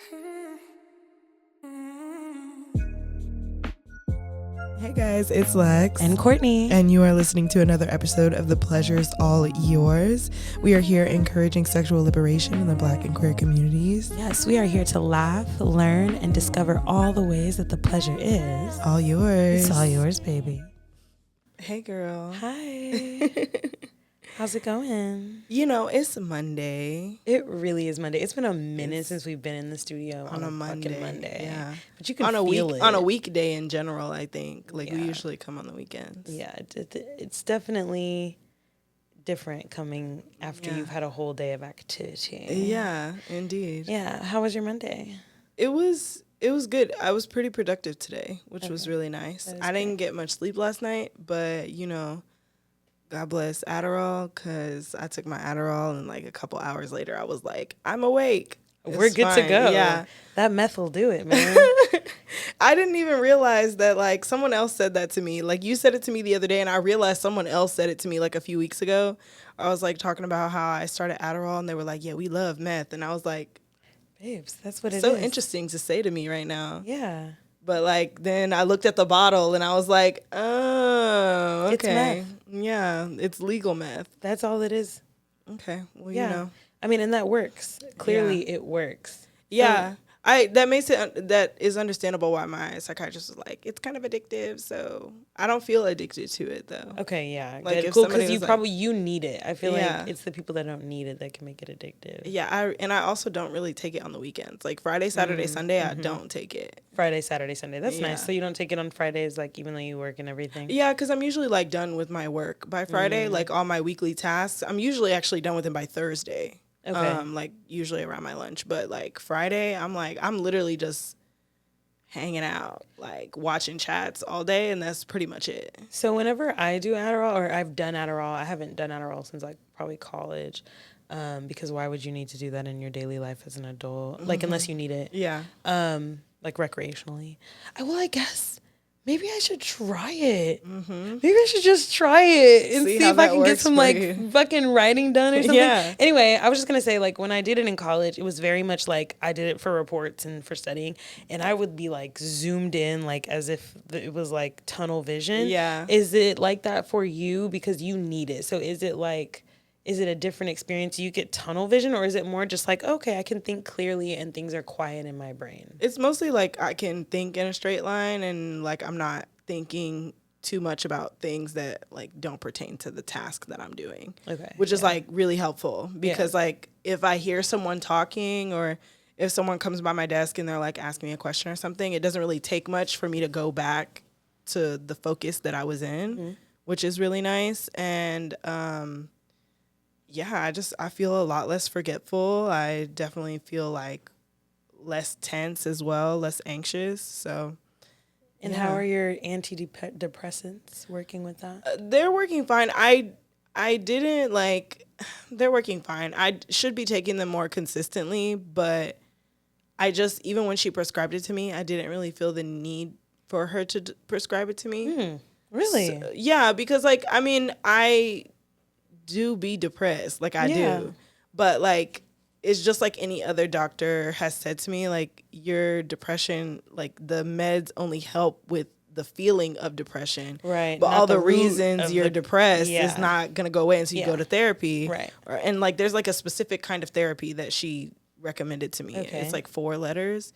Hey guys, it's Lex and Courtney, and you are listening to another episode of The Pleasure's All Yours. We are here encouraging sexual liberation in the Black and queer communities. Yes, we are here to laugh, learn, and discover all the ways that the pleasure is all yours. It's all yours, baby. Hey girl. Hi. How's it going? You know, it's Monday. It really is Monday. It's been a minute since we've been in the studio on a Monday. Yeah. But you can feel it. On a weekday in general, I think. We usually come on the weekends. Yeah, it's definitely different coming after you've had a whole day of activity. Yeah, indeed. Yeah. How was your Monday? It was good. I was pretty productive today, which was really nice. I didn't get much sleep last night, but, you know, God bless Adderall, because I took my Adderall and like a couple hours later I was like, I'm awake. We're good to go. Yeah. That meth will do it, man. I didn't even realize that like someone else said that to me. Like you said it to me the other day and I realized someone else said it to me like a few weeks ago. I was like talking about how I started Adderall and they were like, yeah, we love meth. And I was like, babes, that's what it is. So interesting to say to me right now. Yeah. But like then I looked at the bottle and I was like, oh, okay. It's meth. Yeah, it's legal meth. That's all it is. Okay. Well, you know. I mean, and that works. Clearly it works. Yeah. That is understandable why my psychiatrist was like, it's kind of addictive, so I don't feel addicted to it though. Okay, yeah. Like good. Cool, because you need it. I feel like it's the people that don't need it that can make it addictive. Yeah, I also don't really take it on the weekends. Like Friday, Saturday, Sunday, I don't take it. Friday, Saturday, Sunday. That's nice. So you don't take it on Fridays, like even though you work and everything? Yeah, because I'm usually like done with my work. By Friday, like all my weekly tasks, I'm usually actually done with them by Thursday. Okay. Like usually around my lunch, but like Friday, I'm literally just hanging out, like watching chats all day, and that's pretty much it. So whenever I do Adderall, or I've done Adderall, I haven't done Adderall since like probably college, because why would you need to do that in your daily life as an adult? Like unless you need it. Yeah. Like recreationally. I guess. Maybe I should try it. Maybe I should just try it and see if I can get some like fucking writing done or something. Yeah. Anyway, I was just gonna say, like, when I did it in college, it was very much like I did it for reports and for studying, and I would be like zoomed in, like as if it was like tunnel vision. Yeah. Is it like that for you because you need it? So is it a different experience? You get tunnel vision, or is it more just like, okay, I can think clearly and things are quiet in my brain? It's mostly like I can think in a straight line and like I'm not thinking too much about things that like don't pertain to the task that I'm doing. Okay. Which is like really helpful because like if I hear someone talking or if someone comes by my desk and they're like asking me a question or something, it doesn't really take much for me to go back to the focus that I was in, which is really nice. And yeah, I feel a lot less forgetful. I definitely feel like less tense as well, less anxious. So, and how are your antidepressants working with that? They're working fine. I didn't like, they're working fine. I should be taking them more consistently, but I just, even when she prescribed it to me, I didn't really feel the need for her to prescribe it to me. Really? So, yeah, because like, I mean, I do be depressed, like I do, but like it's just like any other doctor has said to me, like your depression, like the meds only help with the feeling of depression, right? But all the reasons you're depressed is not gonna go away until you go to therapy, right? And like there's like a specific kind of therapy that she recommended to me. It's like 4 letters.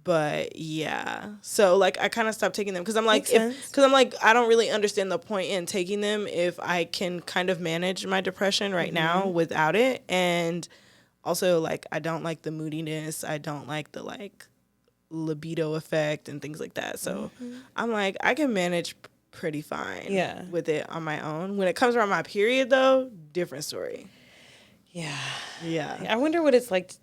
But yeah, so like I kind of stopped taking them because I'm like, I don't really understand the point in taking them if I can kind of manage my depression right now without it. And also like I don't like the moodiness, I don't like the like libido effect and things like that. So I'm like I can manage pretty fine with it on my own. When it comes around my period though, different story. Yeah. I wonder what it's like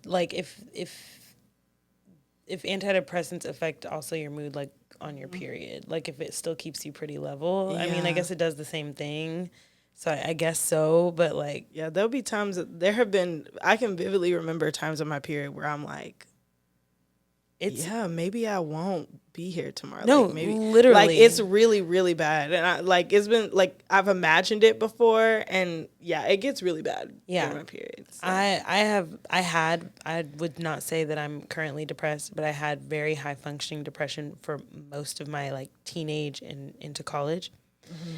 if antidepressants affect also your mood, like on your period, like if it still keeps you pretty level. I mean, I guess it does the same thing. So I guess so, but like, yeah, there'll be times that I can vividly remember times of my period where I'm like, maybe I won't be here tomorrow. No, like, maybe literally, like it's really, really bad, and it's been like I've imagined it before, and it gets really bad during my periods. So. I would not say that I'm currently depressed, but I had very high functioning depression for most of my like teenage and into college. Mm-hmm.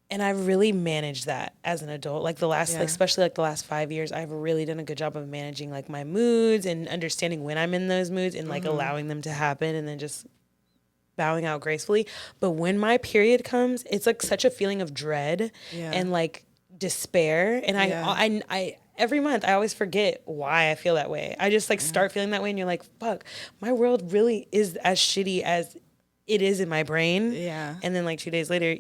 And I've really managed that as an adult. Like especially like the last 5 years, I've really done a good job of managing like my moods and understanding when I'm in those moods and like allowing them to happen and then just bowing out gracefully. But when my period comes, it's like such a feeling of dread and like despair. And I every month I always forget why I feel that way. I just like start feeling that way and you're like, fuck, my world really is as shitty as it is in my brain. Yeah. And then like 2 days later,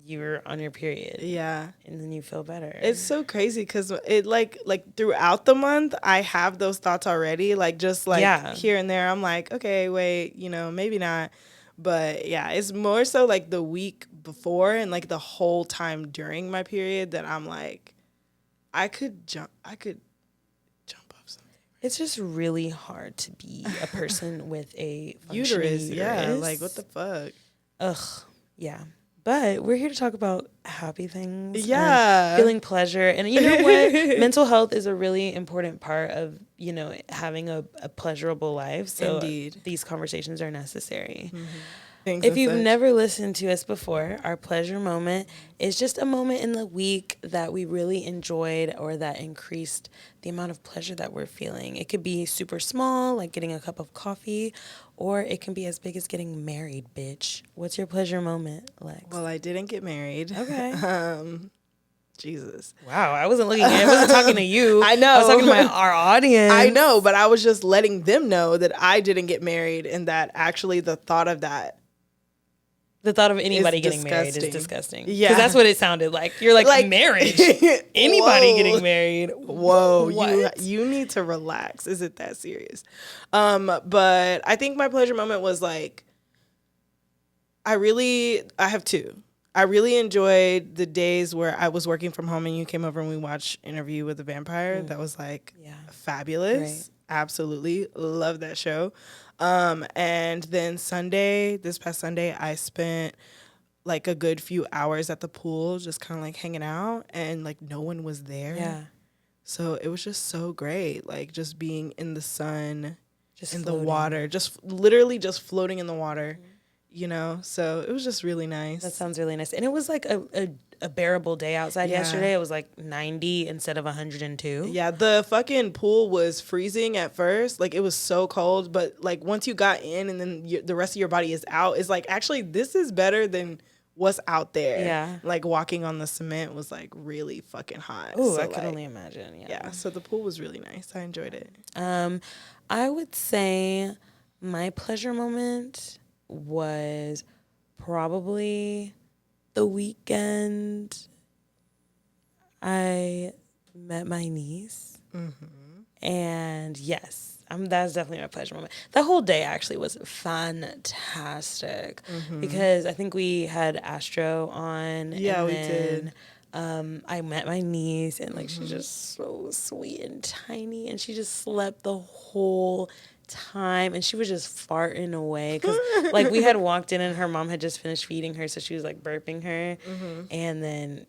you're on your period. Yeah. And then you feel better. It's so crazy because it like throughout the month, I have those thoughts already. Like just like here and there, I'm like, okay, wait, maybe not. But it's more so like the week before and like the whole time during my period that I'm like, I could jump off something. It's just really hard to be a person with a uterus. Yeah, like what the fuck? Ugh, yeah. But we're here to talk about happy things. Yeah. Feeling pleasure. And you know what? Mental health is a really important part of, having a pleasurable life. So Indeed. These conversations are necessary. Mm-hmm. If you've never listened to us before, our pleasure moment is just a moment in the week that we really enjoyed or that increased the amount of pleasure that we're feeling. It could be super small, like getting a cup of coffee, or it can be as big as getting married, bitch. What's your pleasure moment, Lex? Well, I didn't get married. Okay. Jesus. Wow, I wasn't talking to you. I know. I was talking to our audience. I know, but I was just letting them know that I didn't get married and that actually the thought of anybody getting married is disgusting. Yeah. Because that's what it sounded like. You're like marriage. Anybody getting married. Whoa. You need to relax. Is it that serious? But I think my pleasure moment was like, I have two. I really enjoyed the days where I was working from home and you came over and we watched Interview with the Vampire. That was like fabulous. Right. Absolutely. Love that show. And then this past Sunday, I spent like a good few hours at the pool, just kind of like hanging out and like no one was there. Yeah. So it was just so great. Like just being in the sun, just in floating. The water, just literally just floating in the water, so it was just really nice. That sounds really nice. And it was like a bearable day outside yesterday. It was like 90 instead of 102. Yeah, the fucking pool was freezing at first. Like, it was so cold. But, like, once you got in and then the rest of your body is out, it's like, actually, this is better than what's out there. Yeah. Like, walking on the cement was, like, really fucking hot. Ooh, so, I could only imagine. Yeah, so the pool was really nice. I enjoyed it. I would say my pleasure moment was probably the weekend I met my niece. Mm-hmm. And yes, that's definitely my pleasure moment. The whole day actually was fantastic because I think we had Astro on. Yeah, we did. I met my niece and like she's just so sweet and tiny and she just slept the whole time and she was just farting away because like we had walked in and her mom had just finished feeding her, so she was like burping her and then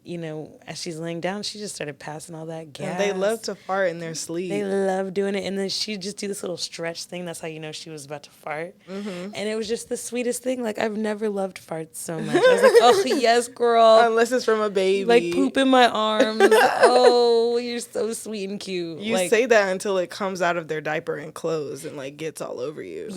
as she's laying down she just started passing all that gas. And they love to fart in their sleep. They love doing it, and then she'd just do this little stretch thing. That's how she was about to fart. And it was just the sweetest thing. Like, I've never loved farts so much. I was like, oh yes, girl, unless it's from a baby, like poop in my arms. Oh, you're so sweet and cute. You say that until it comes out of their diaper and clothes and like gets all over you.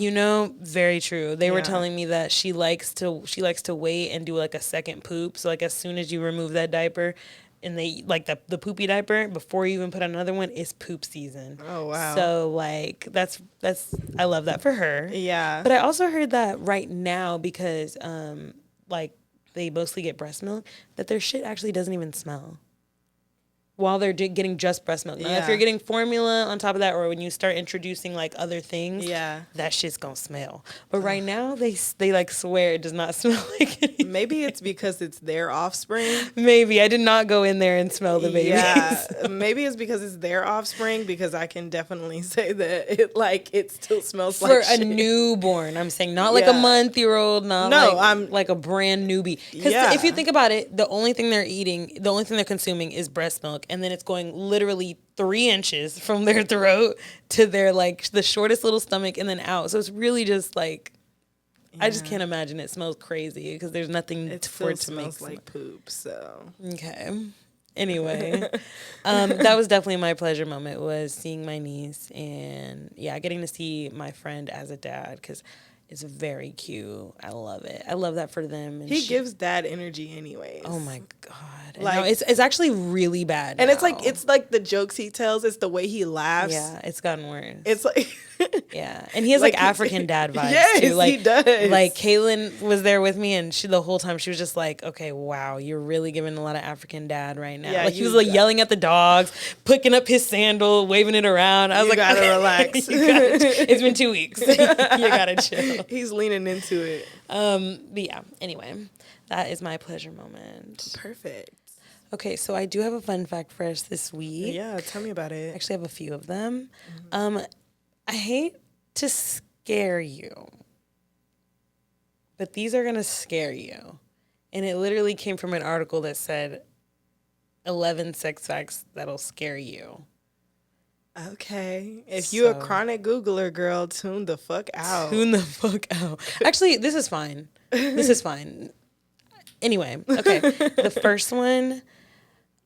Very true. They were telling me that she likes to wait and do like a second poop. So like as soon as you remove that diaper and they like the poopy diaper, before you even put on another one, it's poop season. Oh wow. So like that's I love that for her. Yeah. But I also heard that right now because like they mostly get breast milk, that their shit actually doesn't even smell. while they're getting just breast milk. Now, if you're getting formula on top of that, or when you start introducing like other things, that shit's gonna smell. But right now, they like swear it does not smell like anything. Maybe it's because it's their offspring. Maybe I did not go in there and smell the babies. Yeah, maybe it's because it's their offspring. Because I can definitely say that it still smells for like a shit. Newborn. I'm saying not like a month-year-old, I'm like a brand newbie. Because if you think about it, the only thing they're consuming is breast milk. And then it's going literally 3 inches from their throat to their like the shortest little stomach and then out. So it's really just like, I just can't imagine it smells crazy because there's nothing for it to make. It smells like poop. So okay. Anyway, that was definitely my pleasure moment, was seeing my niece and getting to see my friend as a dad, because it's very cute. I love it. I love that for them. And he gives dad energy anyways. Oh my God. Like, no, it's actually really bad and now. it's like the jokes he tells, it's the way he laughs. Yeah, it's gotten worse. It's like yeah. And he has like African dad vibes too. Like, he does. Like Kaylin was there with me, and she the whole time she was just like, okay, wow, you're really giving a lot of African dad right now. Yeah, like he was like yelling at the dogs, picking up his sandal, waving it around. I was like, gotta relax. It's been 2 weeks. You gotta chill. He's leaning into it. But yeah, anyway, that is my pleasure moment. Perfect. Okay, so I do have a fun fact for us this week. Yeah, tell me about it. I actually have a few of them. I hate to scare you, but these are going to scare you. And it literally came from an article that said 11 sex facts that'll scare you. Okay. If you a chronic Googler, girl, tune the fuck out. Tune the fuck out. Actually, this is fine. This is fine. Anyway, okay. The first one,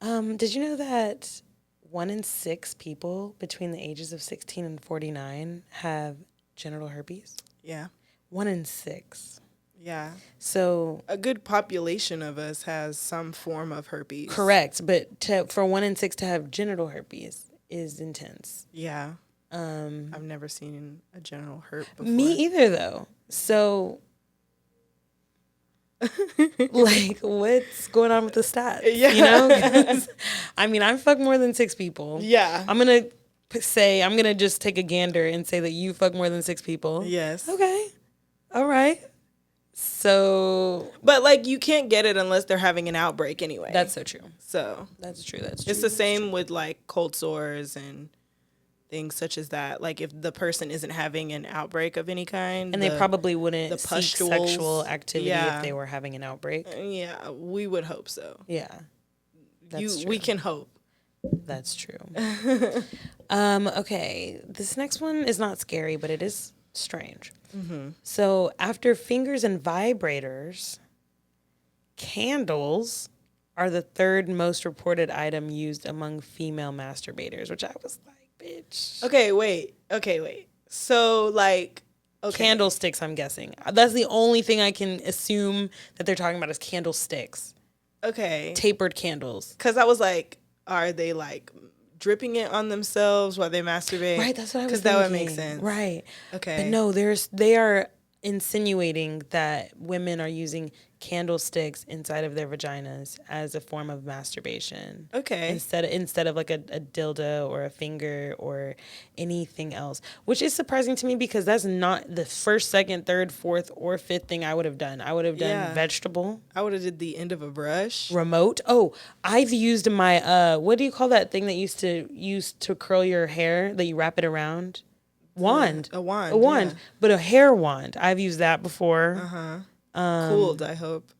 did you know that 1 in 6 people between the ages of 16 and 49 have genital herpes? Yeah. 1 in 6. Yeah. So a good population of us has some form of herpes. Correct. But for 1 in 6 to have genital herpes is intense. Yeah. I've never seen a genital herp before. Me either, though. So like, what's going on with the stats? Yeah. You know? I mean, I've fucked more than 6 people. Yeah. I'm going to just take a gander and say that you fuck more than 6 people. Yes. Okay. All right. So. But, like, you can't get it unless they're having an outbreak anyway. That's so true. So. That's true. It's the same with, like, cold sores and things such as that. Like, if the person isn't having an outbreak of any kind. And they probably wouldn't seek sexual activity if they were having an outbreak. Yeah, we would hope so. Yeah. That's true. We can hope. That's true. Okay. This next one is not scary, but it is strange. Mm-hmm. So after fingers and vibrators, candles are the 3rd most reported item used among female masturbators, which I was like, bitch. Okay, wait. So, like, okay. Candlesticks, I'm guessing. That's the only thing I can assume that they're talking about is candlesticks. Okay. Tapered candles. Because I was like, are they, like, dripping it on themselves while they masturbate? Right, that's what I was thinking. Because that would make sense. Right. Okay. But no, they are insinuating that women are using candlesticks inside of their vaginas as a form of masturbation. Okay. Instead of like a dildo or a finger or anything else, which is surprising to me because that's not the 1st, 2nd, 3rd, 4th, or 5th thing I would have done. I would have done vegetable. I would have did the end of a brush. Remote. Oh, I've used my what do you call that thing that used to use to curl your hair that you wrap it around? Wand. A wand. Yeah. But a hair wand. I've used that before. Uh-huh. Cooled, I hope.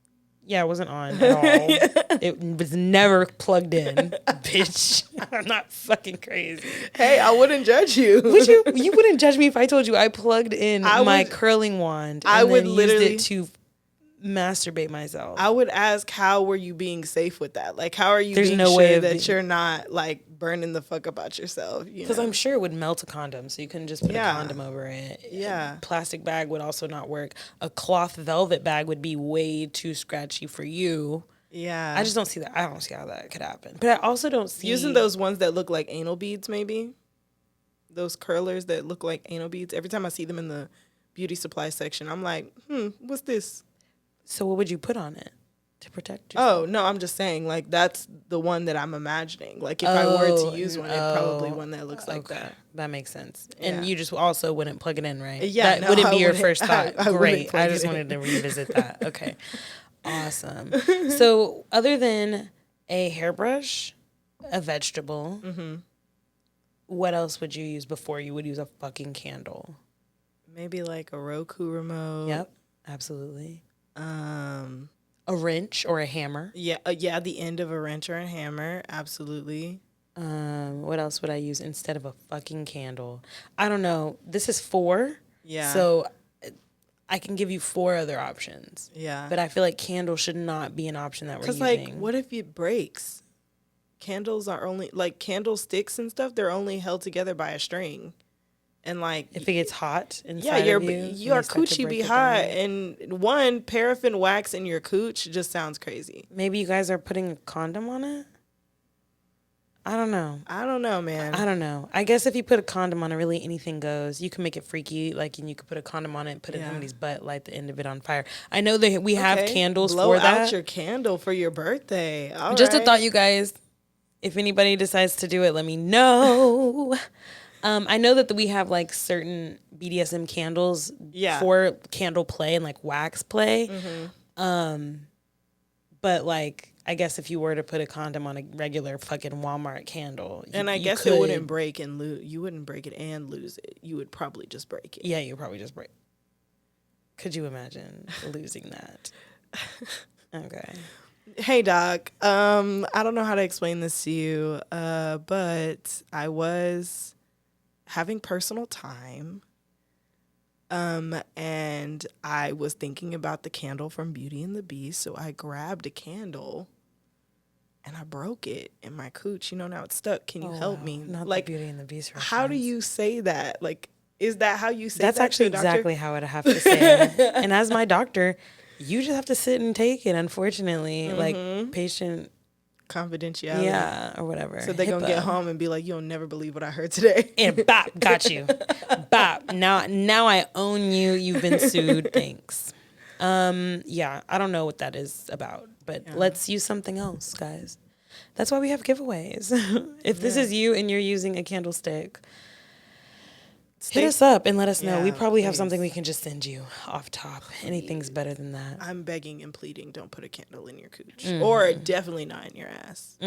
Yeah, it wasn't on at all. It was never plugged in, bitch. I'm not fucking crazy. Hey, I wouldn't judge you. Would you? You wouldn't judge me if I told you I plugged in my curling wand and then used it to masturbate myself. I would ask, how were you being safe with that? Like, how are you being sure that you're not, like, burning the fuck about yourself? Because I'm sure it would melt a condom, so you couldn't just put a condom over it. Yeah. A plastic bag would also not work. A cloth velvet bag would be way too scratchy for you. Yeah. I just don't see that. I don't see how that could happen. But I also don't see... Using those ones that look like anal beads, maybe? Those curlers that look like anal beads. Every time I see them in the beauty supply section, I'm like, what's this? So what would you put on it? to protect yourself. Oh, no, I'm just saying, like, that's the one that I'm imagining. Like, if I were to use one, it'd probably one that looks like that. That makes sense. And you just also wouldn't plug it in, right? Yeah, that wouldn't be your first thought. I Great. I just wanted to revisit that. Okay. Awesome. So other than a hairbrush, a vegetable, what else would you use before you would use a fucking candle? Maybe like a Roku remote. Yep, absolutely. A wrench or a hammer. Yeah, the end of a wrench or a hammer. Absolutely. What else would I use instead of a fucking candle? I don't know. This is 4. Yeah. So I can give you 4 other options. Yeah. But I feel like candle should not be an option that we're using. Because, like, what if it breaks? Candles are only, like, candlesticks and stuff, they're only held together by a string. And, like, if it gets hot inside of you, your coochie be hot. And paraffin wax in your cooch just sounds crazy. Maybe you guys are putting a condom on it? I don't know. I don't know, man. I don't know. I guess if you put a condom on it, really anything goes. You can make it freaky, like, and you could put a condom on it, put it in somebody's butt, light the end of it on fire. I know that we have candles for that. Blow out your candle for your birthday. Just a thought, you guys. If anybody decides to do it, let me know. I know that we have like certain BDSM candles for candle play and like wax play. But like, I guess if you were to put a condom on a regular fucking Walmart candle, and I guess it wouldn't break and lose. You wouldn't break it and lose it. You would probably just break it. Yeah, you would probably just break. Could you imagine losing that? Okay. Hey, Doc. I don't know how to explain this to you, but I was having personal time, and I was thinking about the candle from Beauty and the Beast, so I grabbed a candle, and I broke it in my cooch. You know, now it's stuck. Can you help me? Not like the Beauty and the Beast reference. How do you say that? Like, is that how you say That's that? That's actually exactly how I'd have to say it. And as my doctor, you just have to sit and take it, unfortunately. Like, patient confidentiality. Yeah, or whatever. So they're going to get home and be like, you'll never believe what I heard today. And bop, got you. Bop. Now I own you. You've been sued. Thanks. Yeah, I don't know what that is about, but let's use something else, guys. That's why we have giveaways. If this is you and you're using a candlestick, hit us up and let us know. We probably have something we can just send you off top. Anything's better than that. I'm begging and pleading, don't put a candle in your cooch. Or definitely not in your ass.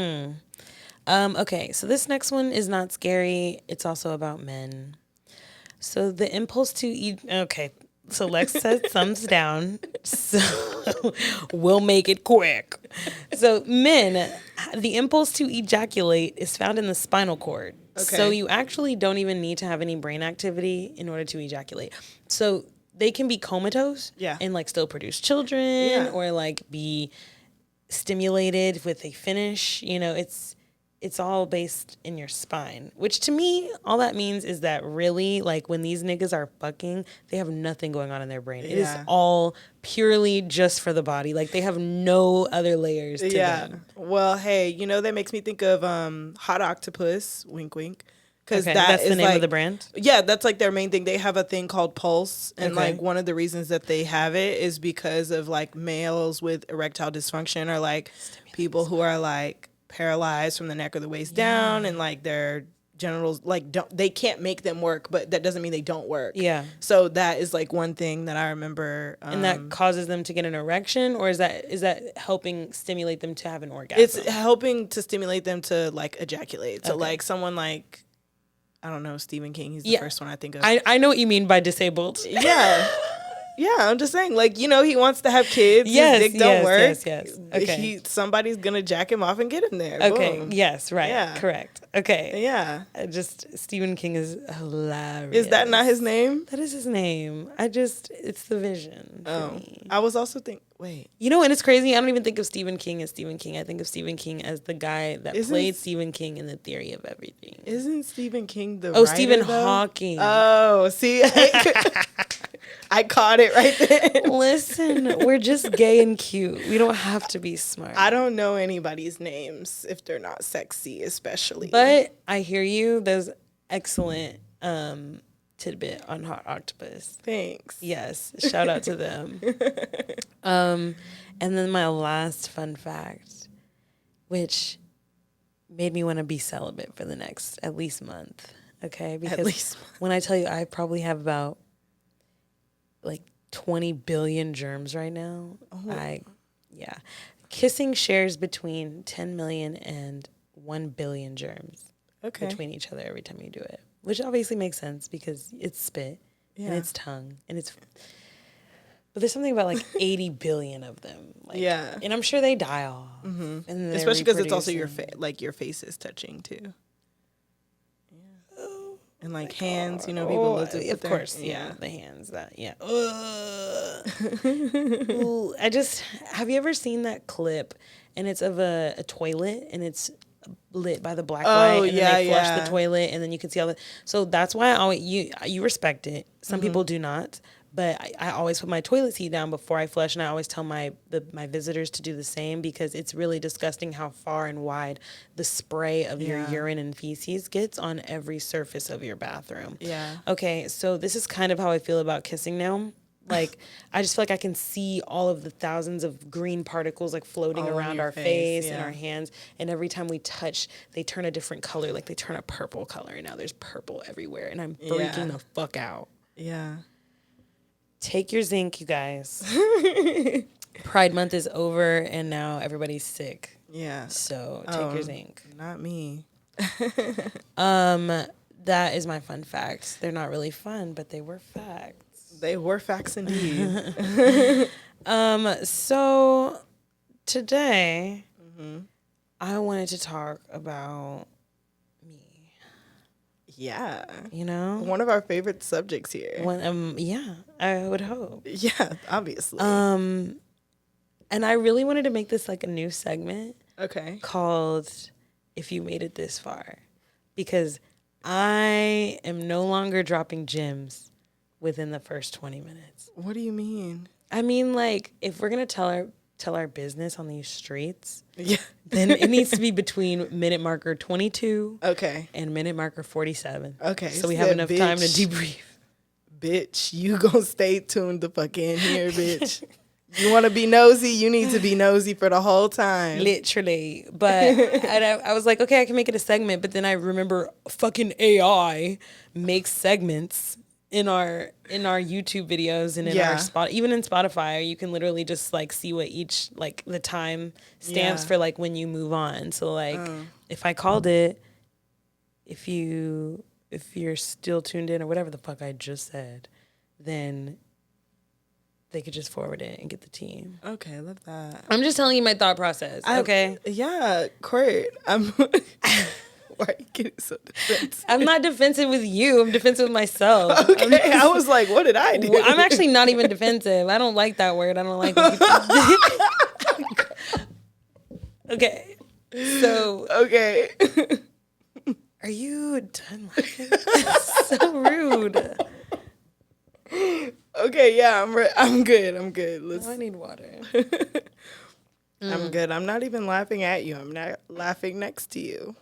Okay, so this next one is not scary. It's also about men. So the impulse to eat... Okay, so Lex said thumbs down. So we'll make it quick. So men, the impulse to ejaculate is found in the spinal cord. Okay. So you actually don't even need to have any brain activity in order to ejaculate. So they can be comatose and like still produce children or like be stimulated with a finish. You know, it's all based in your spine, which to me, all that means is that really, like, when these niggas are fucking, they have nothing going on in their brain. It is all purely just for the body. Like, they have no other layers to them. Well, hey, you know, that makes me think of Hot Octopus, wink, wink. Because that's the name of the brand? Yeah, that's like their main thing. They have a thing called Pulse. And like one of the reasons that they have it is because of like males with erectile dysfunction or like people who are like paralyzed from the neck or the waist down, and like their genitals they can't make them work, but that doesn't mean they don't work. So that is like one thing that I remember. And that causes them to get an erection, or is that helping stimulate them to have an orgasm? It's helping to stimulate them to like ejaculate. So like someone like, I don't know, Stephen King, he's the first one I think of. I know what you mean by disabled. Yeah, I'm just saying, like, you know, he wants to have kids. His dick don't work. Yes. Okay. Somebody's going to jack him off and get him there. Okay. Boom. Yes, right. Yeah. Correct. Okay. Yeah. Just Stephen King is hilarious. Is that not his name? That is his name. It's the vision for me. I was also wait. You know, and it's crazy. I don't even think of Stephen King as Stephen King. I think of Stephen King as the guy that played Stephen King in The Theory of Everything. Isn't Stephen King the writer, Stephen though? Hawking. Oh, see? I caught it right there. Listen, we're just gay and cute. We don't have to be smart. I don't know anybody's names if they're not sexy, especially. But I hear you. There's excellent tidbit on Hot Octopus. Thanks. Yes. Shout out to them. And then my last fun fact, which made me want to be celibate for the next at least month. Okay, because when I tell you I probably have about like 20 billion germs right now, kissing shares between 10 million and 1 billion germs between each other every time you do it, which obviously makes sense because it's spit and it's tongue and it's. But there's something about like 80 billion of them. Like, and I'm sure they die off. Mm-hmm. And especially because it's also your your face is touching too. And like hands, you know, people love to put of course, the hands, that, Ooh, have you ever seen that clip? And it's of a toilet, and it's lit by the black light, and then they flush the toilet, and then you can see all the. So that's why you respect it. Some people do not. But I always put my toilet seat down before I flush, and I always tell my visitors to do the same because it's really disgusting how far and wide the spray of your urine and feces gets on every surface of your bathroom. Yeah. Okay, so this is kind of how I feel about kissing now. Like, I just feel like I can see all of the thousands of green particles like floating around our face and our hands. And every time we touch, they turn a different color. Like, they turn a purple color, and now there's purple everywhere, and I'm freaking the fuck out. Yeah. Take your zinc, you guys. Pride month is over, and now everybody's sick. Yeah. So take your zinc. Not me. That is my fun facts. They're not really fun, but they were facts. They were facts indeed. So today, I wanted to talk about me. Yeah. You know? One of our favorite subjects here. Yeah, I would hope. Yeah, obviously. And I really wanted to make this like a new segment. Okay. Called If You Made It This Far. Because I am no longer dropping gems within the first 20 minutes. What do you mean? I mean, like, if we're going to tell our business on these streets, then it needs to be between minute marker 22 and minute marker 47. Okay. So we have enough time to debrief. Bitch, you gonna stay tuned the fuck in here, bitch. You want to be nosy? You need to be nosy for the whole time. Literally. But I was like, okay, I can make it a segment. But then I remember fucking AI makes segments in our YouTube videos and in our even in Spotify. You can literally just like see what each, like the time stamps for like when you move on. So like if I called it, if you're still tuned in or whatever the fuck I just said, then they could just forward it and get the team. Okay, I love that. I'm just telling you my thought process, okay? Yeah, great. Why are you getting so defensive? I'm not defensive with you. I'm defensive with myself. Okay, I was like, what did I do? I'm actually not even defensive. I don't like that word. I don't like Okay, so... Okay. Are you done laughing? That's so rude. Okay, yeah, I'm good. I need water. I'm good. I'm not even laughing at you. I'm not laughing next to you.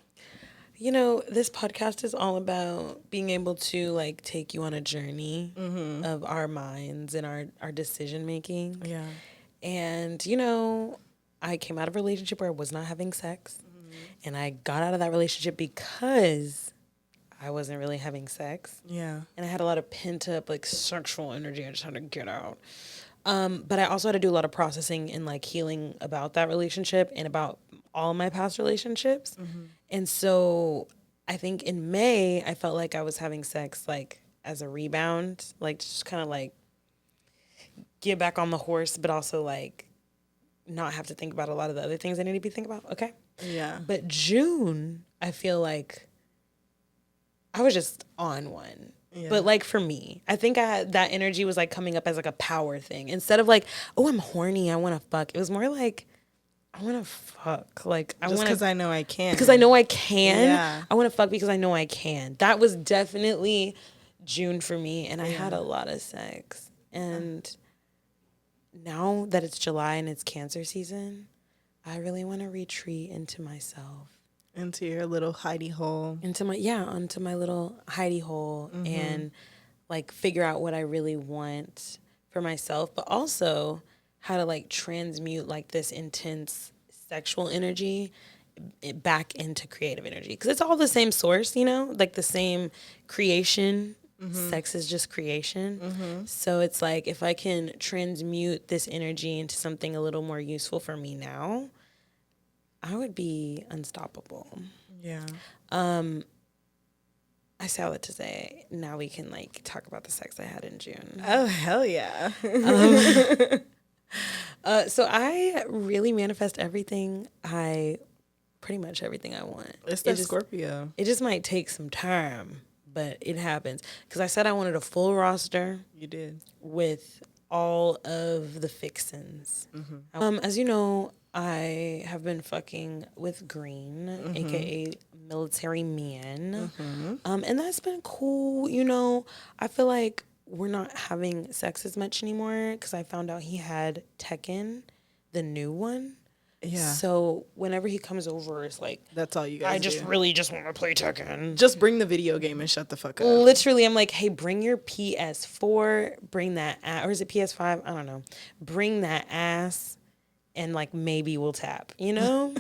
You know, this podcast is all about being able to like take you on a journey of our minds and our decision making. Yeah. And, you know, I came out of a relationship where I was not having sex. And I got out of that relationship because I wasn't really having sex. Yeah. And I had a lot of pent up like sexual energy. I just had to get out. But I also had to do a lot of processing and like healing about that relationship and about all my past relationships. And so I think in May, I felt like I was having sex like as a rebound, like just kind of like get back on the horse, but also like not have to think about a lot of the other things I need to be thinking about. Okay. Yeah. But June, I feel like I was just on one. Yeah. But like for me, I think that energy was like coming up as like a power thing. Instead of like, oh, I'm horny, I want to fuck. It was more like, I want to fuck. Like I want just because I know I can. Because I know I can. Yeah. I want to fuck because I know I can. That was definitely June for me. And I had a lot of sex. And now that it's July and it's cancer season, I really want to retreat into myself. Into your little hidey hole. Into my little hidey hole and like figure out what I really want for myself. But also how to like transmute like this intense sexual energy back into creative energy, because it's all the same source, you know, like the same creation. Sex is just creation. So it's like, if I can transmute this energy into something a little more useful for me now, I would be unstoppable. Yeah. I say all that to say, now we can like talk about the sex I had in June. Oh, hell yeah. So I really manifest everything pretty much everything I want. It's that Scorpio. It just might take some time, but it happens. Because I said I wanted a full roster. You did. With all of the fixins. As you know, I have been fucking with Green, aka Military Man. And that's been cool. You know, I feel like we're not having sex as much anymore because I found out he had Tekken, the new one. Yeah. So whenever he comes over, it's like, that's all you guys do. Really just want to play Tekken. Just bring the video game and shut the fuck up. Literally, I'm like, hey, bring your PS4, bring that or is it PS5? I don't know. Bring that ass, and like maybe we'll tap, you know?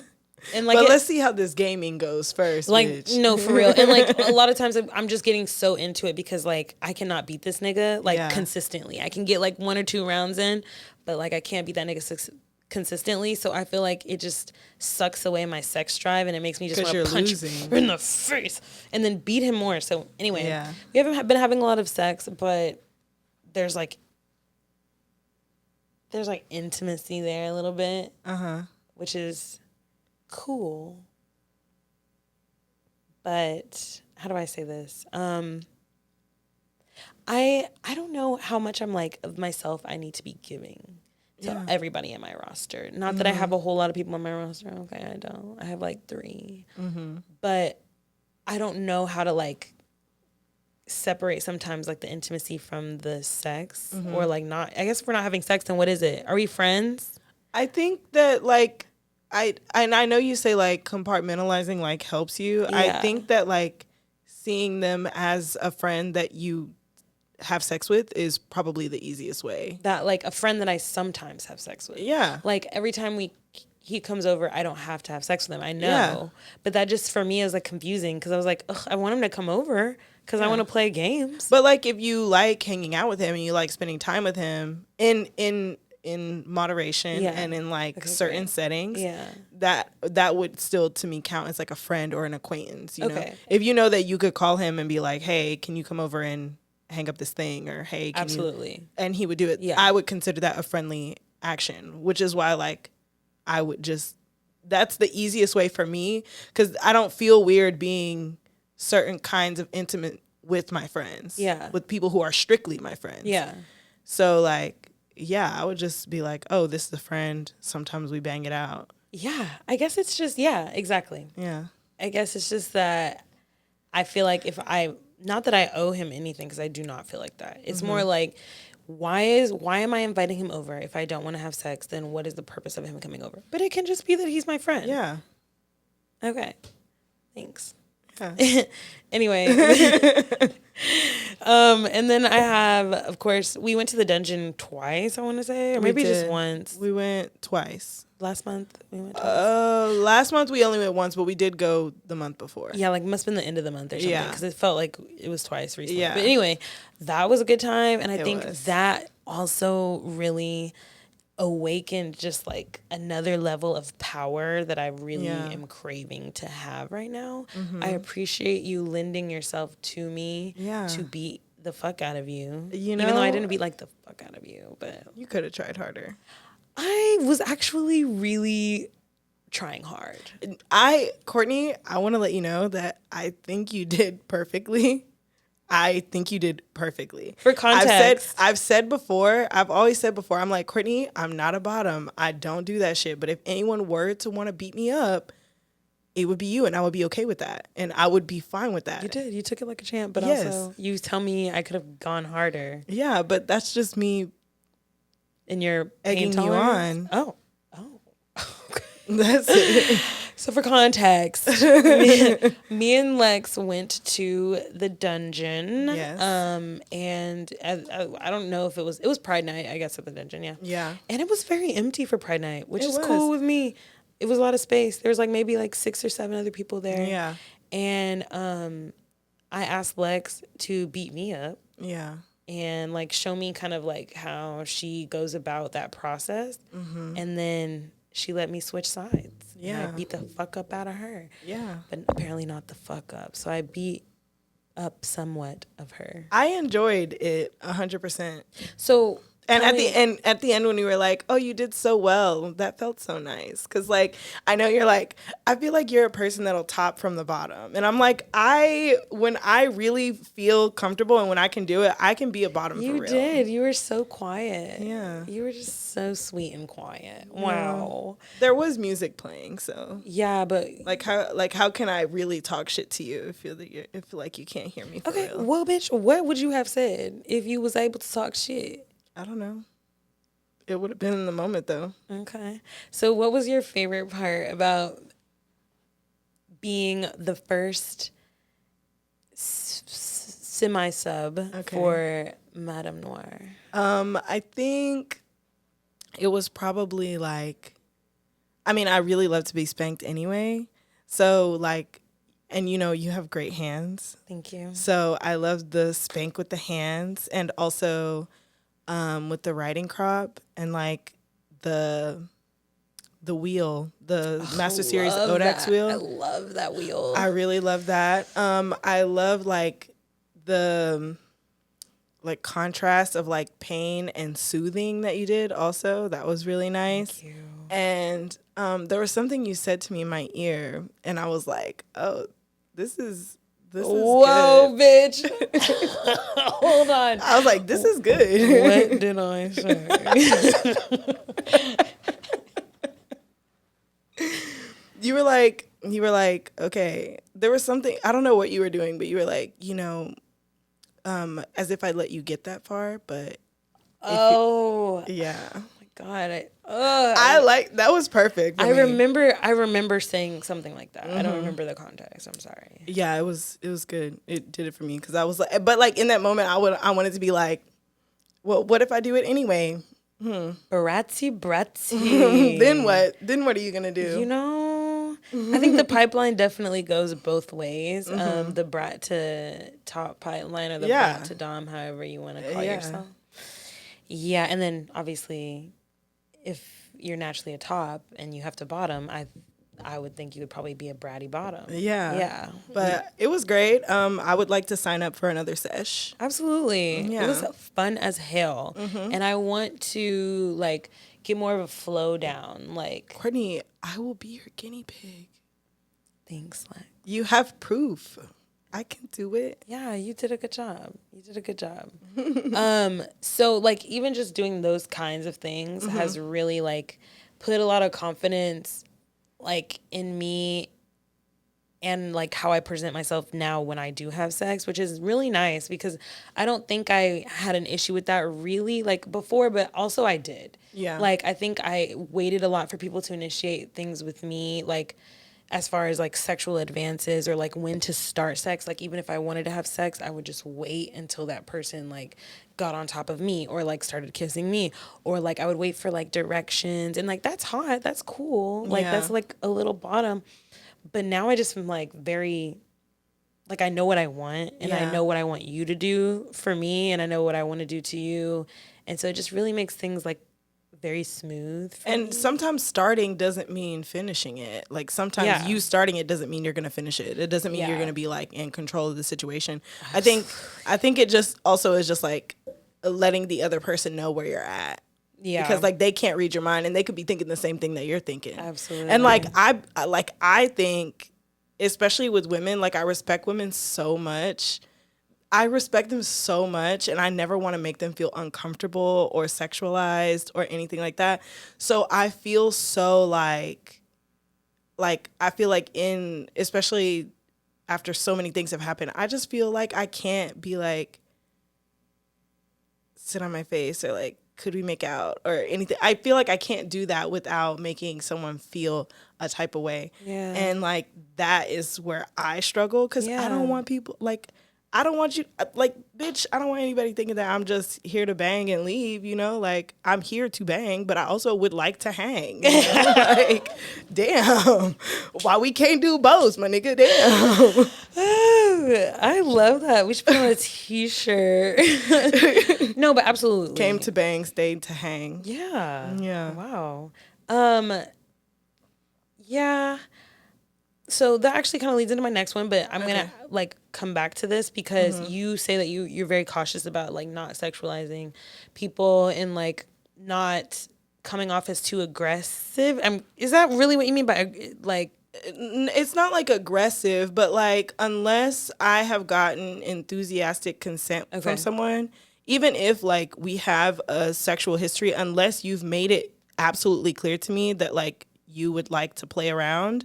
And like, but let's see how this gaming goes first. Like, bitch. No, for real. And like a lot of times I'm just getting so into it because like I cannot beat this nigga like consistently. I can get like 1 or 2 rounds in, but like I can't beat that nigga consistently. So I feel like it just sucks away my sex drive, and it makes me just want to punch him in the face and then beat him more. So anyway, we haven't been having a lot of sex, but there's like intimacy there a little bit, which is cool. But how do I say this? I don't know how much I'm like of myself I need to be giving to everybody in my roster. Not that I have a whole lot of people on my roster. Okay, I don't. I have like 3. But I don't know how to like separate sometimes like the intimacy from the sex, or like not. I guess if we're not having sex, then what is it? Are we friends? I think that like I know you say like compartmentalizing like helps you. I think that like seeing them as a friend that you have sex with is probably the easiest way. That like a friend that I sometimes have sex with. Yeah. Like every time he comes over, I don't have to have sex with him. I know. Yeah. But that just for me is like confusing because I was like, ugh, I want him to come over because I want to play games. But like if you like hanging out with him and you like spending time with him in moderation and in like certain settings, that would still to me count as like a friend or an acquaintance, you know? If you know that you could call him and be like, hey, can you come over and hang up this thing, or hey, can you? And he would do it. I would consider that a friendly action, which is why like I would just, that's the easiest way for me because I don't feel weird being certain kinds of intimate with my friends. With people who are strictly my friends. So like, I would just be like, oh, this is a friend. Sometimes we bang it out. I guess it's just, exactly. I guess it's just that I feel like not that I owe him anything, because I do not feel like that. It's more like, why am I inviting him over if I don't want to have sex? Then what is the purpose of him coming over? But it can just be that he's my friend. Okay. Thanks. Anyway. And then I have, of course, we went to the dungeon twice, I want to say, or maybe just once. We went twice. Last month we went twice. Last month we only went once, but we did go the month before. Like must have been the end of the month or something, because it felt like it was twice recently. But anyway, that was a good time, and I think that also really awakened just like another level of power that I really am craving to have right now. I appreciate you lending yourself to me to beat the fuck out of you. You know, even though I didn't beat like the fuck out of you, but you could have tried harder. I was actually really trying hard. Courtney, I want to let you know that I think you did perfectly. I think you did perfectly. For context. I've always said before, I'm like, Courtney, I'm not a bottom. I don't do that shit. But if anyone were to want to beat me up, it would be you, and I would be okay with that. And I would be fine with that. You did. You took it like a champ, but also you tell me I could have gone harder. Yeah, but that's just me. And you're egging you on. Oh. That's it. So for context, me and Lex went to the dungeon. Yes. And I don't know if it was Pride Night, I guess, at the dungeon. Yeah. Yeah. And it was very empty for Pride Night, which is cool with me. It was a lot of space. There was like maybe like 6 or 7 other people there. Yeah. And I asked Lex to beat me up. Yeah. And like show me kind of like how she goes about that process. Mm-hmm. And then she let me switch sides. Yeah. And I beat the fuck up out of her. Yeah. But apparently not the fuck up. So I beat up somewhat of her. I enjoyed it 100%. So and at the end when you were like, oh, you did so well, that felt so nice. Because, like, I know you're like, I feel like you're a person that'll top from the bottom. And I'm like, when I really feel comfortable and when I can do it, I can be a bottom for real. You did. You were so quiet. Yeah. You were just so sweet and quiet. Wow. There was music playing, so. Yeah, but. How can I really talk shit to you if you can't hear me for real? Well, bitch, what would you have said if you was able to talk shit? I don't know. It would have been in the moment, though. Okay. So what was your favorite part about being the first semi-sub for Madame Noir? I think it was probably like, I mean, I really love to be spanked anyway. So, like, and, you know, you have great hands. Thank you. So I love the spank with the hands and also... with the riding crop and like the wheel, the Master Series Odax wheel. I love that wheel. I really love that. I love like the like contrast of like pain and soothing that you did also. That was really nice. Thank you. And there was something you said to me in my ear and I was like, oh, this is whoa, good. Bitch. Hold on. I was like, this is good. What did I say? You were like, okay. There was something, I don't know what you were doing, but you were like, you know, as if I let you get that far, but. Yeah. God, that was perfect. I remember saying something like that. Mm-hmm. I don't remember the context. I'm sorry. Yeah, it was good. It did it for me because I was like, but like in that moment, I wanted to be like, well, what if I do it anyway? Bratzy. Then what? Then what are you gonna do? You know, I think the pipeline definitely goes both ways. Mm-hmm. The brat to top pipeline or the brat to dom, however you want to call yourself. Yeah, and then obviously, if you're naturally a top and you have to bottom, I would think you would probably be a bratty bottom. Yeah. But it was great. I would like to sign up for another sesh. Absolutely. Yeah. It was fun as hell. Mm-hmm. And I want to like get more of a flow down. Like, Courtney, I will be your guinea pig. Thanks, Lex. You have proof. I can do it. Yeah, you did a good job. So like even just doing those kinds of things mm-hmm. has really like put a lot of confidence like in me and like how I present myself now when I do have sex, which is really nice because I don't think I had an issue with that really like before, but also I did. Yeah. Like I think I waited a lot for people to initiate things with me, like as far as like sexual advances or like when to start sex. Like even if I wanted to have sex, I would just wait until that person like got on top of me or like started kissing me, or like I would wait for like directions, and like that's hot, that's cool, like that's like a little bottom. But now I just am like very like I know what I want and I know what I want you to do for me and I know what I want to do to you, and so it just really makes things like very smooth for me. Sometimes starting doesn't mean finishing it. Like sometimes you starting it doesn't mean you're gonna finish it. It doesn't mean you're gonna be like in control of the situation. I think it just also is just like letting the other person know where you're at. Yeah. Because like they can't read your mind and they could be thinking the same thing that you're thinking. Absolutely. And like I think, especially with women, like I respect women so much. I respect them so much, and I never want to make them feel uncomfortable or sexualized or anything like that. So I feel so like I feel like especially after so many things have happened, I just feel like I can't be like sit on my face or like could we make out or anything. I feel like I can't do that without making someone feel a type of way. Yeah. And like that is where I struggle because I don't want people like, I don't want you like, bitch, I don't want anybody thinking that I'm just here to bang and leave, you know, like I'm here to bang, but I also would like to hang. You know? Like, damn, why we can't do both, my nigga? Damn. I love that. We should put on a t-shirt. No, but absolutely. Came to bang, stayed to hang. Yeah. Yeah. Wow. Yeah. So that actually kind of leads into my next one, but I'm gonna like come back to this because you say that you're very cautious about like not sexualizing people and like not coming off as too aggressive. Is that really what you mean by like? It's not like aggressive, but like unless I have gotten enthusiastic consent from someone, even if like we have a sexual history, unless you've made it absolutely clear to me that like you would like to play around,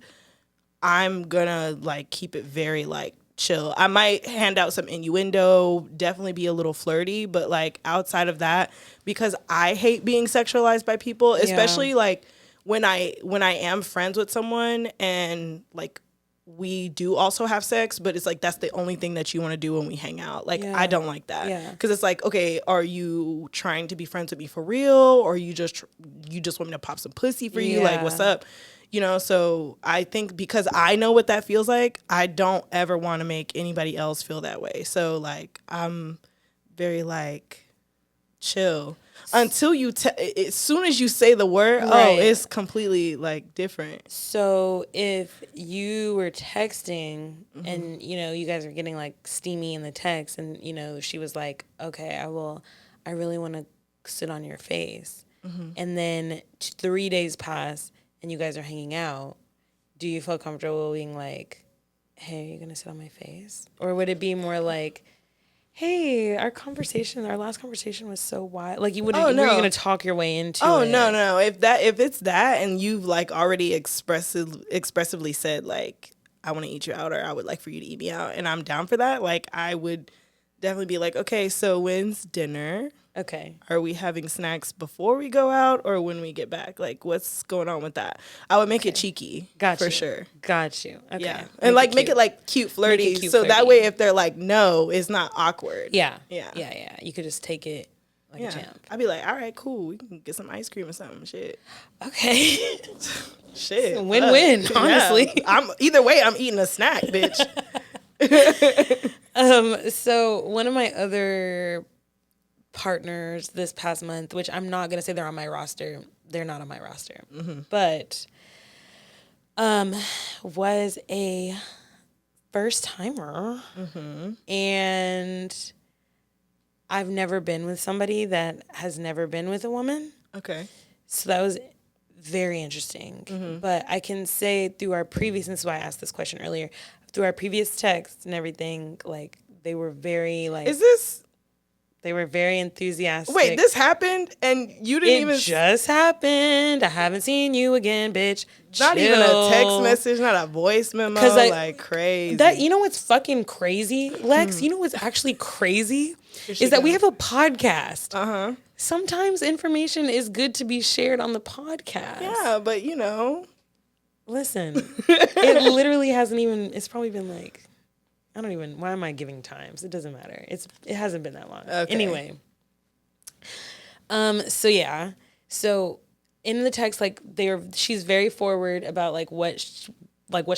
I'm gonna like keep it very like chill. I might hand out some innuendo, definitely be a little flirty, but like outside of that, because I hate being sexualized by people, especially like when I am friends with someone and like we do also have sex, but it's like that's the only thing that you want to do when we hang out. Like I don't like that. Yeah. Cuz it's like, okay, are you trying to be friends with me for real or you just want me to pop some pussy for you? Like what's up? You know, so I think because I know what that feels like, I don't ever want to make anybody else feel that way. So like I'm very like chill until you as soon as you say the word, it's completely like different. So if you were texting and you know you guys are getting like steamy in the text and you know she was like, okay, I really want to sit on your face, and then 3 days pass and you guys are hanging out, do you feel comfortable being like, hey, are you gonna sit on my face? Or would it be more like, hey, our last conversation was so wild. Like were you gonna talk your way into it? Oh no. If it's that and you've like already expressively said like I want to eat you out or I would like for you to eat me out and I'm down for that, like I would definitely be like, okay, so when's dinner? Okay. Are we having snacks before we go out or when we get back? Like, what's going on with that? I would make it cheeky. For sure. Got you. Okay. Yeah. And like make it like cute, flirty. That way if they're like, no, it's not awkward. Yeah. You could just take it like a champ. I'd be like, all right, cool. We can get some ice cream or something. Shit. Okay. Shit. Win-win, honestly. Either way, I'm eating a snack, bitch. So one of my other partners this past month, which I'm not gonna say they're on my roster, they're not on my roster, but was a first timer, and I've never been with somebody that has never been with a woman. Okay. So that was very interesting. But I can say through our previous, and this is why I asked this question earlier, through our previous texts and everything, like they were very like. They were very enthusiastic. Wait, this happened and you didn't even... It just happened. I haven't seen you again, bitch. Not even a text message, not a voice memo, like crazy. You know what's fucking crazy, Lex? You know what's actually crazy? Is that we have a podcast. Sometimes information is good to be shared on the podcast. Yeah, but you know... Listen, it literally hasn't even... It's probably been like... why am I giving times? It doesn't matter. It hasn't been that long. Okay. Anyway. So in the text, like she's very forward about like what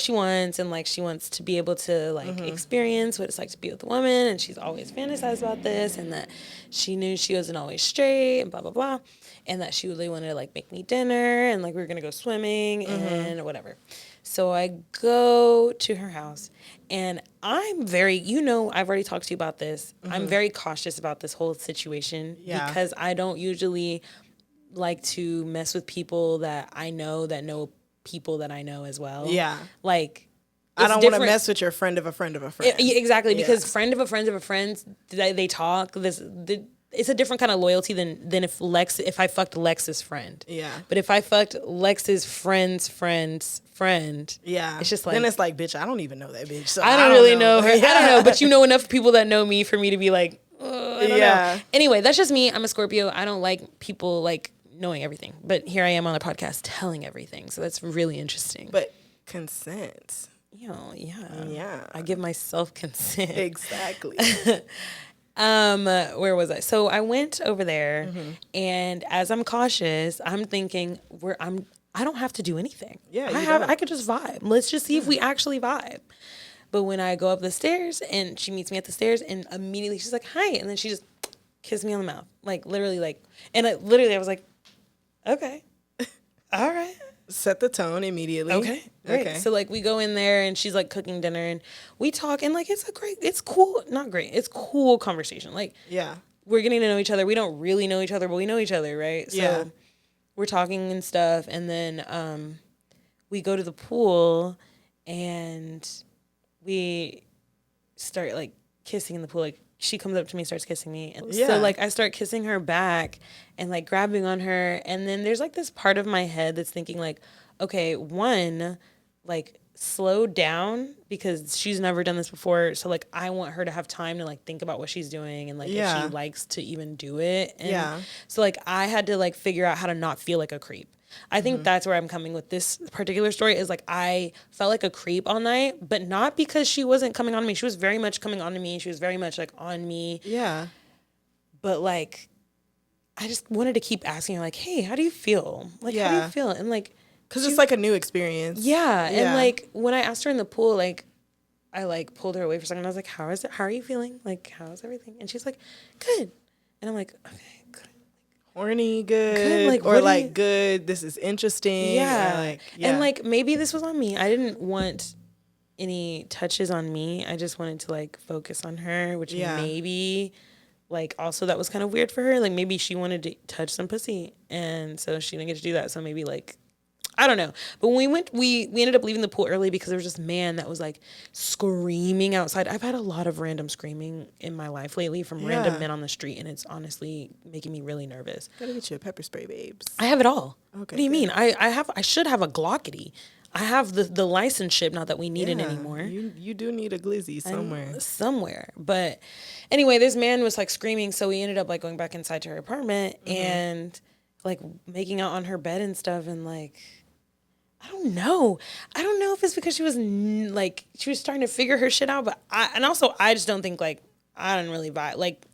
she wants and like she wants to be able to like experience what it's like to be with a woman, and she's always fantasized about this and that she knew she wasn't always straight and blah blah blah, and that she really wanted to like make me dinner and like we were gonna go swimming and whatever. So I go to her house and I'm very, I've already talked to you about this. I'm very cautious about this whole situation because I don't usually like to mess with people that I know that know people that I know as well. Yeah. Like, I don't want to mess with your friend of a friend of a friend. Exactly. Because friend of a friend of a friend, they talk, it's a different kind of loyalty than if I fucked Lex's friend. Yeah. But if I fucked Lex's friend's friend's friend, it's just like... Then it's like, bitch, I don't even know that bitch. So I don't really know her. I don't know, but you know enough people that know me for me to be like, I don't know. Anyway, that's just me. I'm a Scorpio. I don't like people like knowing everything. But here I am on the podcast telling everything. So that's really interesting. But consent. Yeah. I give myself consent. Exactly. Where was I? So I went over there, and as I'm cautious, I'm thinking I don't have to do anything. Yeah, I could just vibe. Let's just see if we actually vibe. But when I go up the stairs and she meets me at the stairs, and immediately she's like, "Hi," and then she just kissed me on the mouth, like literally, like, and I was like, "Okay, all right." Set the tone immediately. Okay. Great. Okay. So like we go in there and she's like cooking dinner and we talk and like it's cool, not great. It's cool conversation. Like we're getting to know each other. We don't really know each other, but we know each other, right? So we're talking and stuff, and then we go to the pool and we start like kissing in the pool. Like she comes up to me, starts kissing me. And so like I start kissing her back and like grabbing on her. And then there's like this part of my head that's thinking like, okay, one, like slow down because she's never done this before. So like I want her to have time to like think about what she's doing and like if she likes to even do it. And so like I had to like figure out how to not feel like a creep. I think that's where I'm coming with this particular story is like I felt like a creep all night, but not because she wasn't coming on me. She was very much coming on to me. She was very much like on me. Yeah. But like, I just wanted to keep asking her like, hey, how do you feel? Like, how do you feel? And like, because it's like a new experience. Yeah. And like when I asked her in the pool, like I like pulled her away for a second. I was like, how is it? How are you feeling? Like, how's everything? And she's like, good. And I'm like, okay, good. Horny, good, like, or like good. This is interesting. Yeah. And like maybe this was on me. I didn't want any touches on me. I just wanted to like focus on her, which maybe like also that was kind of weird for her. Like maybe she wanted to touch some pussy, and so she didn't get to do that. So maybe like I don't know. But when we went, we ended up leaving the pool early because there was this man that was like screaming outside. I've had a lot of random screaming in my life lately from random men on the street, and it's honestly making me really nervous. Gotta get you a pepper spray, babes. I have it all. Okay. What do you mean? I should have a Glockety. I have the licenseship, not that we need it anymore. You do need a glizzy somewhere. Somewhere. But anyway, this man was like screaming, so we ended up like going back inside to her apartment and like making out on her bed and stuff, and like I don't know if it's because she was like she was starting to figure her shit out, but I just don't think like I don't really vibe like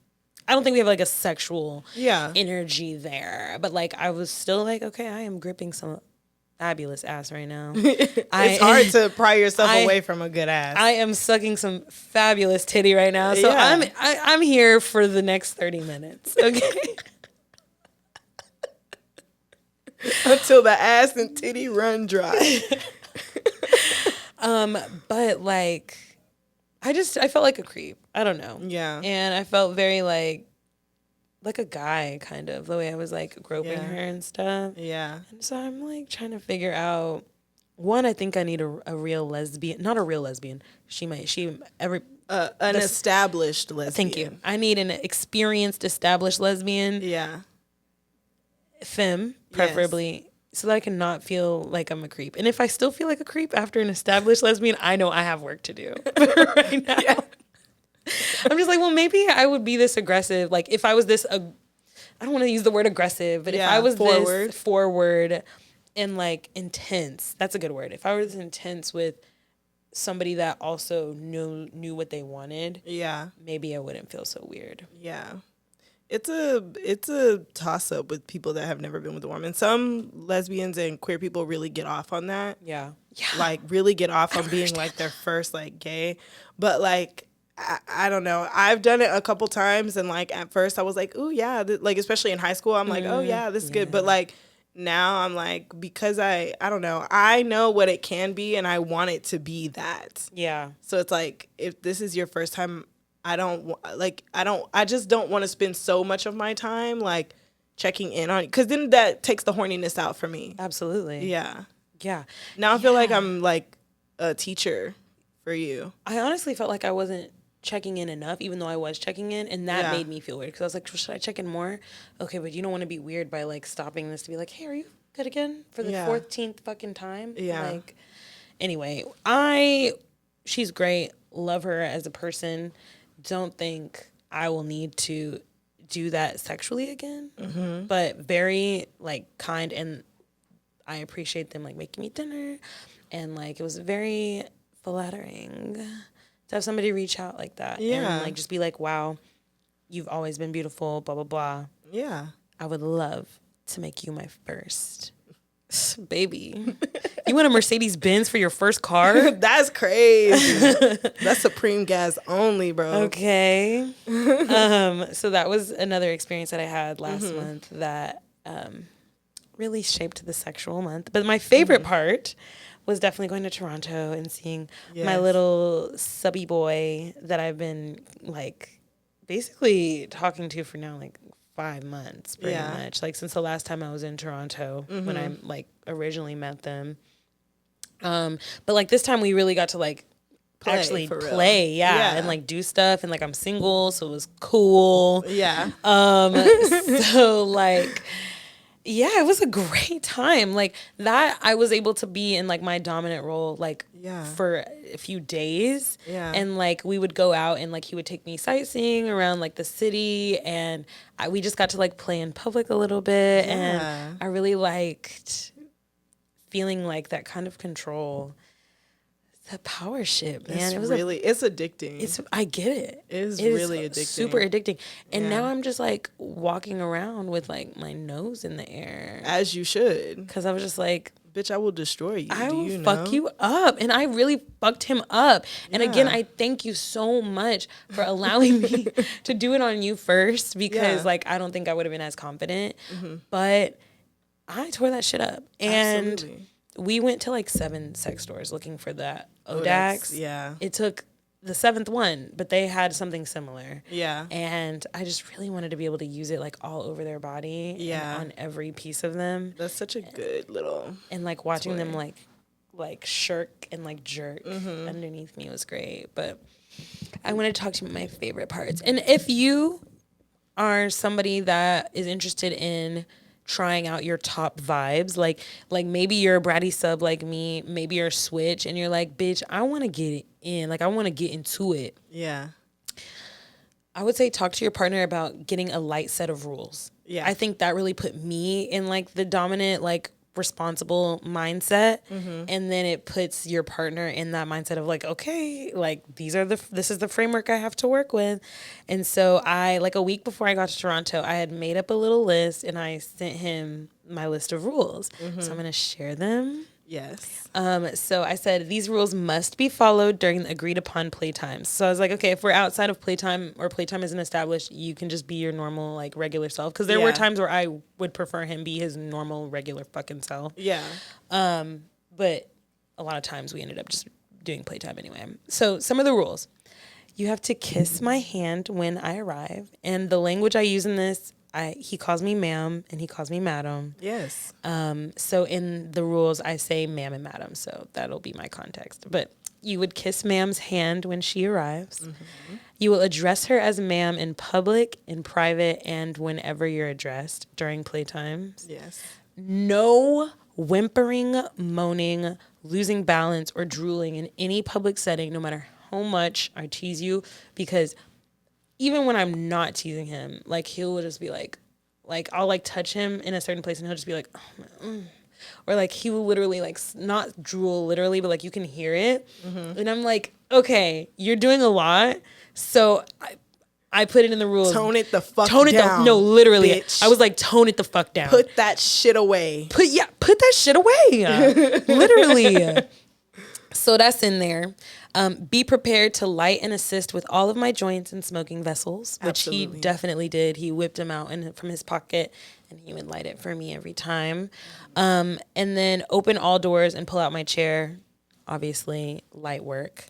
I don't think we have like a sexual energy there, but like I was still like okay, I am gripping some fabulous ass right now. It's hard to pry yourself away from a good ass. I am sucking some fabulous titty right now, so I'm here for the next 30 minutes. Okay. Until the ass and titty run dry. But like, I felt like a creep. I don't know. Yeah. And I felt very like a guy kind of the way I was like groping her and stuff. Yeah. And so I'm like trying to figure out. One, I think I need a real lesbian, not a real lesbian. An established lesbian. Thank you. I need an experienced, established lesbian. Yeah. Femme, preferably, so that I can not feel like I'm a creep. And if I still feel like a creep after an established lesbian, I know I have work to do. Right now. Yeah. I'm just like, well, maybe I would be this aggressive. Like if I was this, I don't want to use the word aggressive, but if I was this forward and like intense, that's a good word. If I was intense with somebody that also knew what they wanted, maybe I wouldn't feel so weird. Yeah. It's a toss up with people that have never been with a woman. Some lesbians and queer people really get off on that. Yeah. Like really get off on being like their first like gay. But like I don't know. I've done it a couple times, and like at first I was like, "Ooh, yeah," like especially in high school, I'm like, "Oh yeah, this is good." But like now I'm like, because I don't know. I know what it can be, and I want it to be that. Yeah. So it's like if this is your first time, I just don't want to spend so much of my time like checking in on it, because then that takes the horniness out for me. Absolutely. Yeah. Yeah. Now I feel like I'm like a teacher for you. I honestly felt like I wasn't checking in enough, even though I was checking in, and that made me feel weird, because I was like, should I check in more? Okay, but you don't want to be weird by like stopping this to be like, hey, are you good again for the 14th fucking time? Yeah. Like, anyway, she's great. Love her as a person. Don't think I will need to do that sexually again, but very like kind, and I appreciate them like making me dinner, and like it was very flattering to have somebody reach out like that and like just be like, wow, you've always been beautiful, blah blah blah. Yeah, I would love to make you my first baby. You want a Mercedes Benz for your first car? That's crazy. That's Supreme gas only, bro. Okay. So that was another experience that I had last month that really shaped the sexual month. But my favorite part was definitely going to Toronto and seeing my little subby boy that I've been like basically talking to for now like 5 months pretty much, like since the last time I was in Toronto when I like originally met them. But like this time we really got to like actually play, and like do stuff, and like I'm single, so it was cool. So like it was a great time. Like that I was able to be in like my dominant role like for a few days. And like we would go out and like he would take me sightseeing around like the city, and we just got to like play in public a little bit, and I really liked feeling like that kind of control. The power shit, man. It's addicting. I get it. It's really addicting. Super addicting. And now I'm just like walking around with like my nose in the air. As you should. Because I was just like, bitch, I will destroy you. I will fuck you up. And I really fucked him up. And again, I thank you so much for allowing me to do it on you first, because like I don't think I would have been as confident. But I tore that shit up. And absolutely. We went to like 7 sex stores looking for that Odax. It took the 7th one, but they had something similar. And I just really wanted to be able to use it like all over their body. And on every piece of them. That's such a good little. And like watching them like shirk and like jerk underneath me was great. But I want to talk to you about my favorite parts. And if you are somebody that is interested in trying out your top vibes, like maybe you're a bratty sub like me, maybe you're a switch and you're like, bitch, I want to get it in, like I want to get into it. I would say talk to your partner about getting a light set of rules. I think that really put me in like the dominant, like responsible mindset, and then it puts your partner in that mindset of like, okay, like this is the framework I have to work with. And so I, like a week before I got to Toronto, I had made up a little list and I sent him my list of rules. So I'm gonna share them. So I said, these rules must be followed during the agreed upon playtimes. So I was like, okay, if we're outside of playtime or playtime isn't established, you can just be your normal, like, regular self. Because there were times where I would prefer him be his normal, regular fucking self. But a lot of times we ended up just doing playtime anyway. So some of the rules. You have to kiss my hand when I arrive. And the language I use in this, he calls me ma'am and he calls me madam. So in the rules, I say ma'am and madam. So that'll be my context. But you would kiss ma'am's hand when she arrives. You will address her as ma'am in public, in private, and whenever you're addressed during playtimes. No whimpering, moaning, losing balance, or drooling in any public setting, no matter how much I tease you, because even when I'm not teasing him, like he'll just be like I'll like touch him in a certain place and he'll just be like, oh, or like he will literally like not drool literally, but like you can hear it. And I'm like, okay, you're doing a lot. So I put it in the rules. Tone it the fuck down. No, literally. Bitch. I was like, tone it the fuck down. Put that shit away. Put that shit away. Literally. So that's in there. Be prepared to light and assist with all of my joints and smoking vessels, which he definitely did. He whipped them out from his pocket and he would light it for me every time. And then open all doors and pull out my chair. Obviously, light work.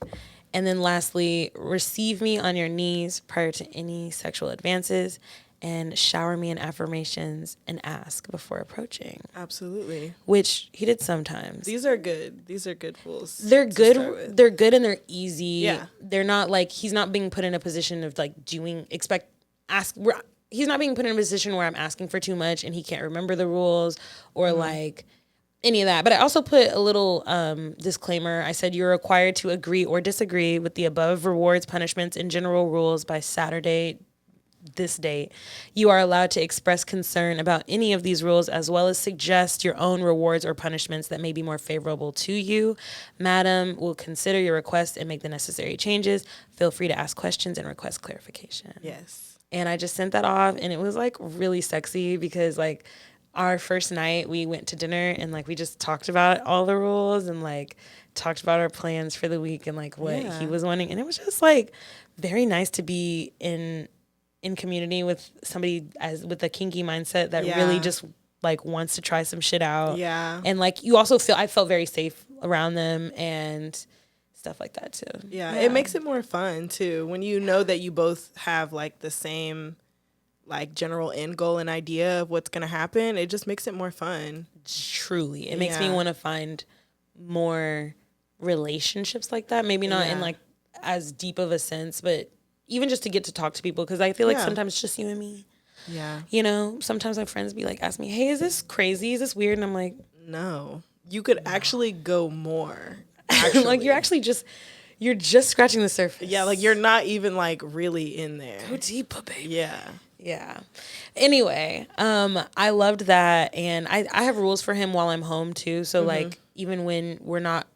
And then lastly, receive me on your knees prior to any sexual advances, and shower me in affirmations and ask before approaching. Absolutely. Which he did sometimes. These are good. These are good rules. They're good. They're good and they're easy. They're not like, he's not being put in a position of like he's not being put in a position where I'm asking for too much and he can't remember the rules or like any of that. But I also put a little disclaimer. I said you're required to agree or disagree with the above rewards, punishments, and general rules by Saturday, this date. You are allowed to express concern about any of these rules, as well as suggest your own rewards or punishments that may be more favorable to you. Madam will consider your request and make the necessary changes. Feel free to ask questions and request clarification. Yes. And I just sent that off, and it was like really sexy because like our first night we went to dinner and like we just talked about all the rules and like talked about our plans for the week and like what he was wanting. And it was just like very nice to be in community with somebody with a kinky mindset that really just like wants to try some shit out. Yeah. And like you also I felt very safe around them and stuff like that too. Yeah. It makes it more fun too when you know that you both have like the same like general end goal and idea of what's going to happen. It just makes it more fun. Truly. It makes me want to find more relationships like that. Maybe not in like as deep of a sense, but even just to get to talk to people. Cause I feel like sometimes it's just you and me. Yeah. You know, sometimes my friends be like, ask me, hey, is this crazy? Is this weird? And I'm like, no, you could actually go more. Like you're just scratching the surface. Yeah. Like you're not even like really in there. Go deeper, baby. Yeah. Yeah. Anyway, I loved that. And I have rules for him while I'm home too. So like, even when we're not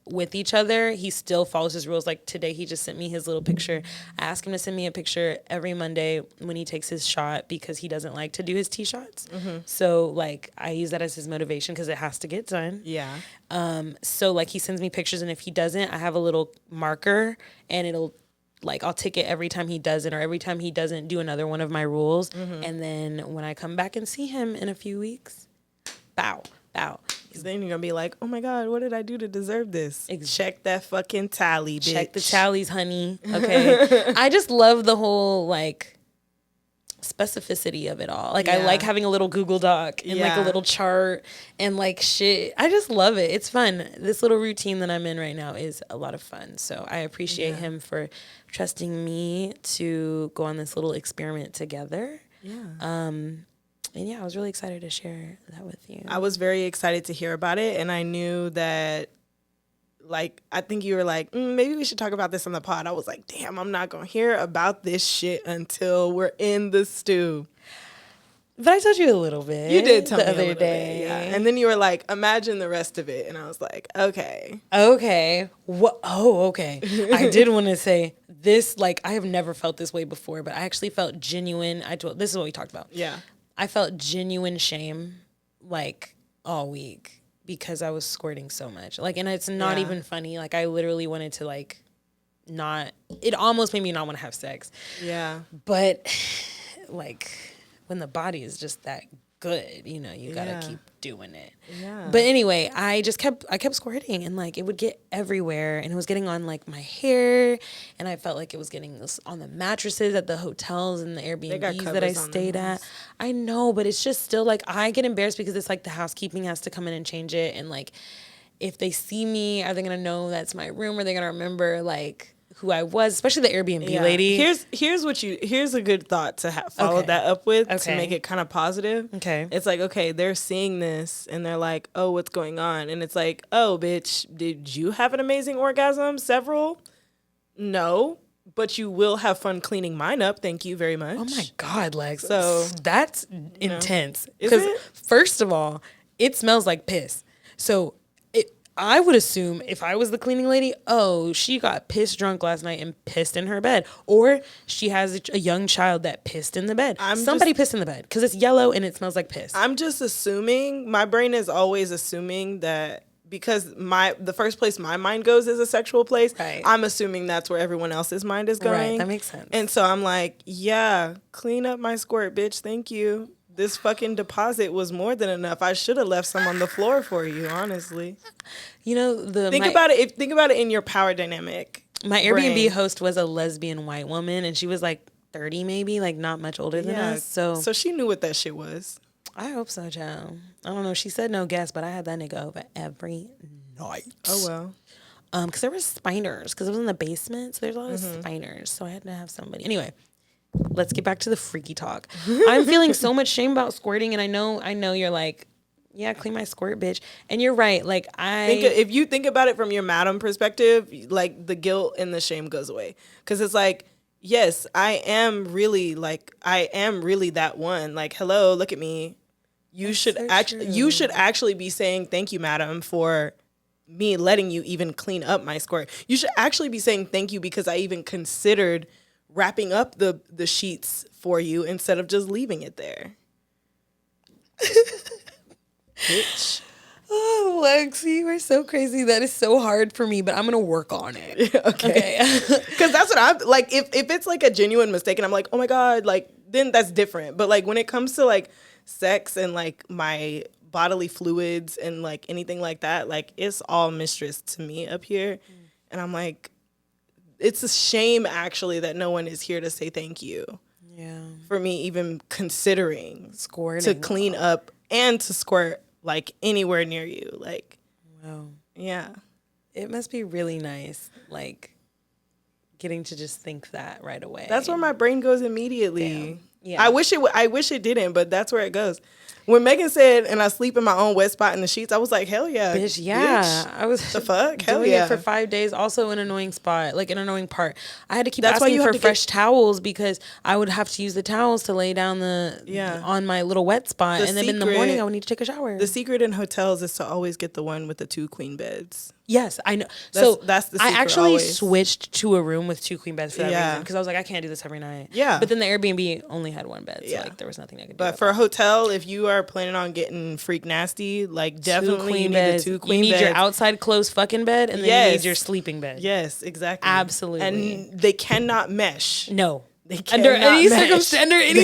with each other, he still follows his rules. Like today, he just sent me his little picture. I ask him to send me a picture every Monday when he takes his shot because he doesn't like to do his tee shots. So like, I use that as his motivation because it has to get done. Yeah. So like, he sends me pictures, and if he doesn't, I have a little marker, and it'll like I'll tick it every time he does it, or every time he doesn't do another one of my rules. And then when I come back and see him in a few weeks, bow. Because then you're going to be like, oh my God, what did I do to deserve this? Check that fucking tally, bitch. Check the tallies, honey. Okay. I just love the whole like specificity of it all. Like I like having a little Google Doc and like a little chart and like shit. I just love it. It's fun. This little routine that I'm in right now is a lot of fun. So I appreciate him for trusting me to go on this little experiment together. Yeah. And yeah, I was really excited to share that with you. I was very excited to hear about it, and I knew that, like, I think you were like, maybe we should talk about this on the pod. I was like, damn, I'm not going to hear about this shit until we're in the stew. But I told you a little bit. You did tell me the other day. Yeah. And then you were like, imagine the rest of it. And I was like, okay. Okay. What? Oh, okay. I did want to say this, like, I have never felt this way before, but I actually felt genuine. This is what we talked about. Yeah. I felt genuine shame, like, all week because I was squirting so much. Like, and it's not even funny. Like, I literally wanted to, like, it almost made me not want to have sex. Yeah. But, like, when the body is just that good, you know, you gotta keep doing it. Yeah. But anyway, I kept squirting, and like it would get everywhere, and it was getting on like my hair, and I felt like it was getting on the mattresses at the hotels and the Airbnbs that I stayed at. I know, but it's just still like I get embarrassed because it's like the housekeeping has to come in and change it, and like if they see me, are they gonna know that's my room? Are they gonna remember like who I was, especially the Airbnb lady? Here's a good thought to follow that up with to make it kind of positive. Okay. It's like, okay, they're seeing this and they're like, oh, what's going on? And it's like, oh, bitch, did you have an amazing orgasm? Several? No, but you will have fun cleaning mine up. Thank you very much. Oh my God, Lex. So that's intense. Is it? First of all, it smells like piss. So I would assume if I was the cleaning lady, oh, she got pissed drunk last night and pissed in her bed. Or she has a young child that pissed in the bed. Somebody pissed in the bed because it's yellow and it smells like piss. I'm just assuming, my brain is always assuming that because the first place my mind goes is a sexual place, right. I'm assuming that's where everyone else's mind is going. Right, that makes sense. And so I'm like, yeah, clean up my squirt, bitch. Thank you. This fucking deposit was more than enough. I should have left some on the floor for you, honestly. You know, think about it in your power dynamic. My Airbnb host was a lesbian white woman, and she was like 30 maybe, like not much older than us. So she knew what that shit was. I hope so, child. I don't know. She said no guest, but I had that nigga over every night. Oh, well. Because there were spiders, because it was in the basement, so there's a lot of spiders. So I had to have somebody. Anyway. Let's get back to the freaky talk. I'm feeling so much shame about squirting, and I know you're like, yeah, clean my squirt, bitch. And you're right. Like if you think about it from your madam perspective, like the guilt and the shame goes away, because it's like yes, I am really that one. Like, hello, look at me. You should actually be saying thank you, madam, for me letting you even clean up my squirt. You should actually be saying thank you because I even considered wrapping up the sheets for you instead of just leaving it there. Bitch. Oh, Lexi, you are so crazy. That is so hard for me, but I'm gonna work on it. Okay. Because that's what I'm like. If it's like a genuine mistake and I'm like, oh my God, like, then that's different. But like when it comes to like sex and like my bodily fluids and like anything like that, like it's all mistress to me up here. And I'm like, it's a shame actually that no one is here to say thank you. Yeah. For me even considering squirting to clean up and to squirt like anywhere near you. Like, wow. Yeah. It must be really nice, like getting to just think that right away. That's where my brain goes immediately. Damn. Yeah. I wish it didn't, but that's where it goes. When Megan said, and I sleep in my own wet spot in the sheets, I was like, hell yeah. Bitch, yeah. Bitch. I was the fuck? Hell doing yeah. it for 5 days. Also an annoying spot, like an annoying part. I had to keep asking for fresh towels because I would have to use the towels to lay down on my little wet spot. And then in the morning I would need to take a shower. The secret in hotels is to always get the one with the 2 queen beds. Yes, I know. That's the secret. I actually switched to a room with 2 queen beds for that reason because I was like, I can't do this every night. Yeah. But then the Airbnb only had 1 bed, so like there was nothing I could do. But for a hotel, if you are planning on getting freak nasty, like definitely you need the 2 queen beds. You need your outside closed fucking bed, and then you need your sleeping bed. Yes, exactly. Absolutely. And they cannot mesh. No. Under any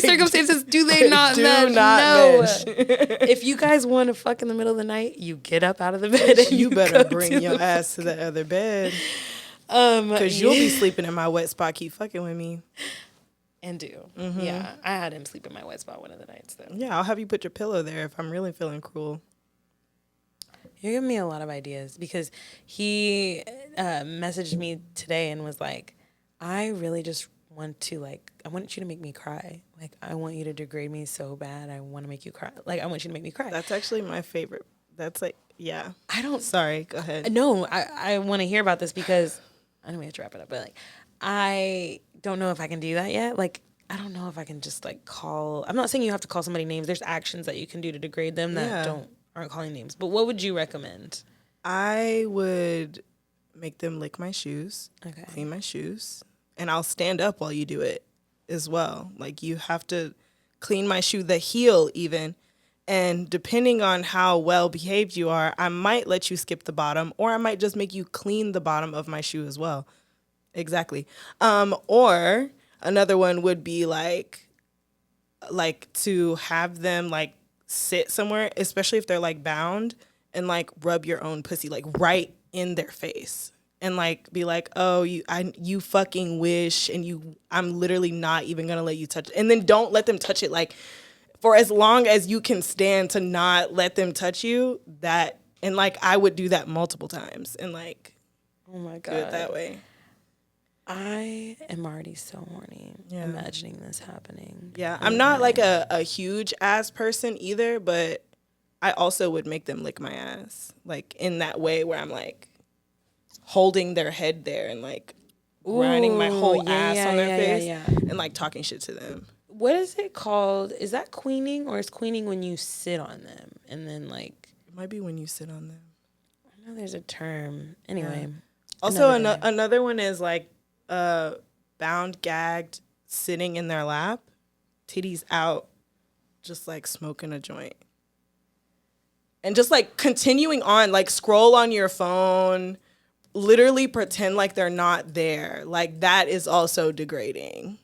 circumstances, do they not mesh? Mesh. If you guys want to fuck in the middle of the night, you get up out of the bed and you better bring your ass to the other bed. Because you'll be sleeping in my wet spot. Keep fucking with me. And do. Mm-hmm. Yeah, I had him sleep in my wet spot one of the nights, though. Yeah, I'll have you put your pillow there if I'm really feeling cruel. You're giving me a lot of ideas because he messaged me today and was like, I really just I want you to make me cry. Like, I want you to degrade me so bad. I want to make you cry. Like, I want you to make me cry. That's actually my favorite. That's like, yeah. Sorry, go ahead. No, I want to hear about this because, I know we have to wrap it up, but like, I don't know if I can do that yet. Like, I don't know if I can just like call. I'm not saying you have to call somebody names. There's actions that you can do to degrade them that aren't calling names. But what would you recommend? I would make them lick my shoes, clean my shoes. And I'll stand up while you do it as well. Like, you have to clean my shoe, the heel even. And depending on how well behaved you are, I might let you skip the bottom, or I might just make you clean the bottom of my shoe as well. Exactly. Or another one would be like to have them like sit somewhere, especially if they're like bound, and like rub your own pussy like right in their face. And like be like, oh, you fucking wish, and I'm literally not even gonna let you touch it. And then don't let them touch it like for as long as you can stand to not let them touch you. That, and like I would do that multiple times and like, oh my God, do it that way. I am already so horny imagining this happening. Yeah, I'm not like a huge ass person either, but I also would make them lick my ass like in that way where I'm like holding their head there and like grinding my whole ass on their face and like talking shit to them. What is it called? Is that queening, or is queening when you sit on them and then like? It might be when you sit on them. I know there's a term. Anyway. Yeah. Also, another one is like bound, gagged, sitting in their lap, titties out, just like smoking a joint. And just like continuing on, like scroll on your phone, literally pretend like they're not there. Like that is also degrading.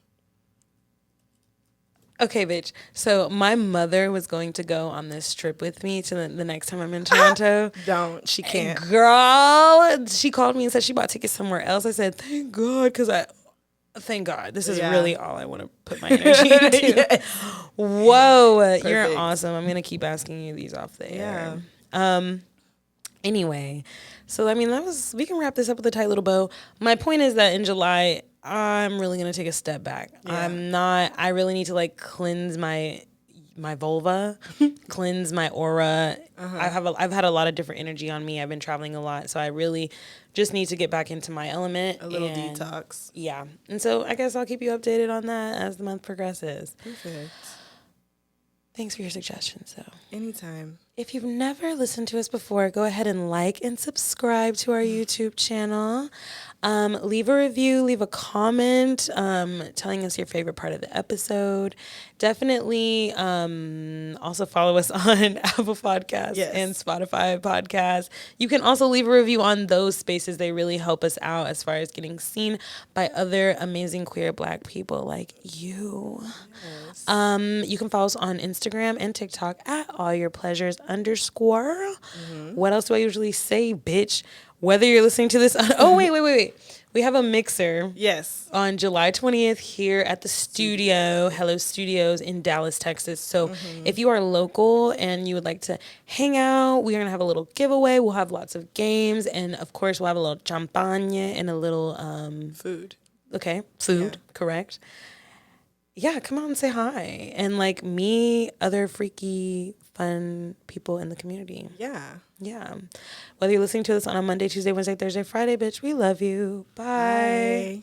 Okay, bitch. So my mother was going to go on this trip with me to the next time I'm in Toronto. Don't. She can't. And girl, she called me and said she bought tickets somewhere else. I said, thank God, because thank God. This is really all I want to put my energy into. Yes. Whoa. Perfect. You're awesome. I'm going to keep asking you these off the air. Anyway, so I mean, we can wrap this up with a tight little bow. My point is that in July, I'm really going to take a step back. Yeah. I really need to like cleanse my my vulva, cleanse my aura. I've had a lot of different energy on me. I've been traveling a lot, so I really just need to get back into my element. A little detox. Yeah. And so I guess I'll keep you updated on that as the month progresses. Perfect. Thanks for your suggestions, though. Anytime. If you've never listened to us before, go ahead and like and subscribe to our YouTube channel. Leave a review, leave a comment, telling us your favorite part of the episode. Definitely also follow us on Apple Podcasts and Spotify Podcasts. You can also leave a review on those spaces. They really help us out as far as getting seen by other amazing queer Black people like you. Yes. You can follow us on Instagram and TikTok at allyourpleasures_. What else do I usually say, bitch? Whether you're listening to this on... Oh, wait. We have a mixer. Yes. On July 20th here at the studio, Hello Studios in Dallas, Texas. So if you are local and you would like to hang out, we're going to have a little giveaway. We'll have lots of games. And, of course, we'll have a little champagne and a little... food. Okay. Food. Yeah. Correct. Yeah, come out and say hi. And, like, meet other freaky, fun people in the community. Yeah. Yeah. Whether you're listening to this on a Monday, Tuesday, Wednesday, Thursday, Friday, bitch, we love you. Bye. Bye.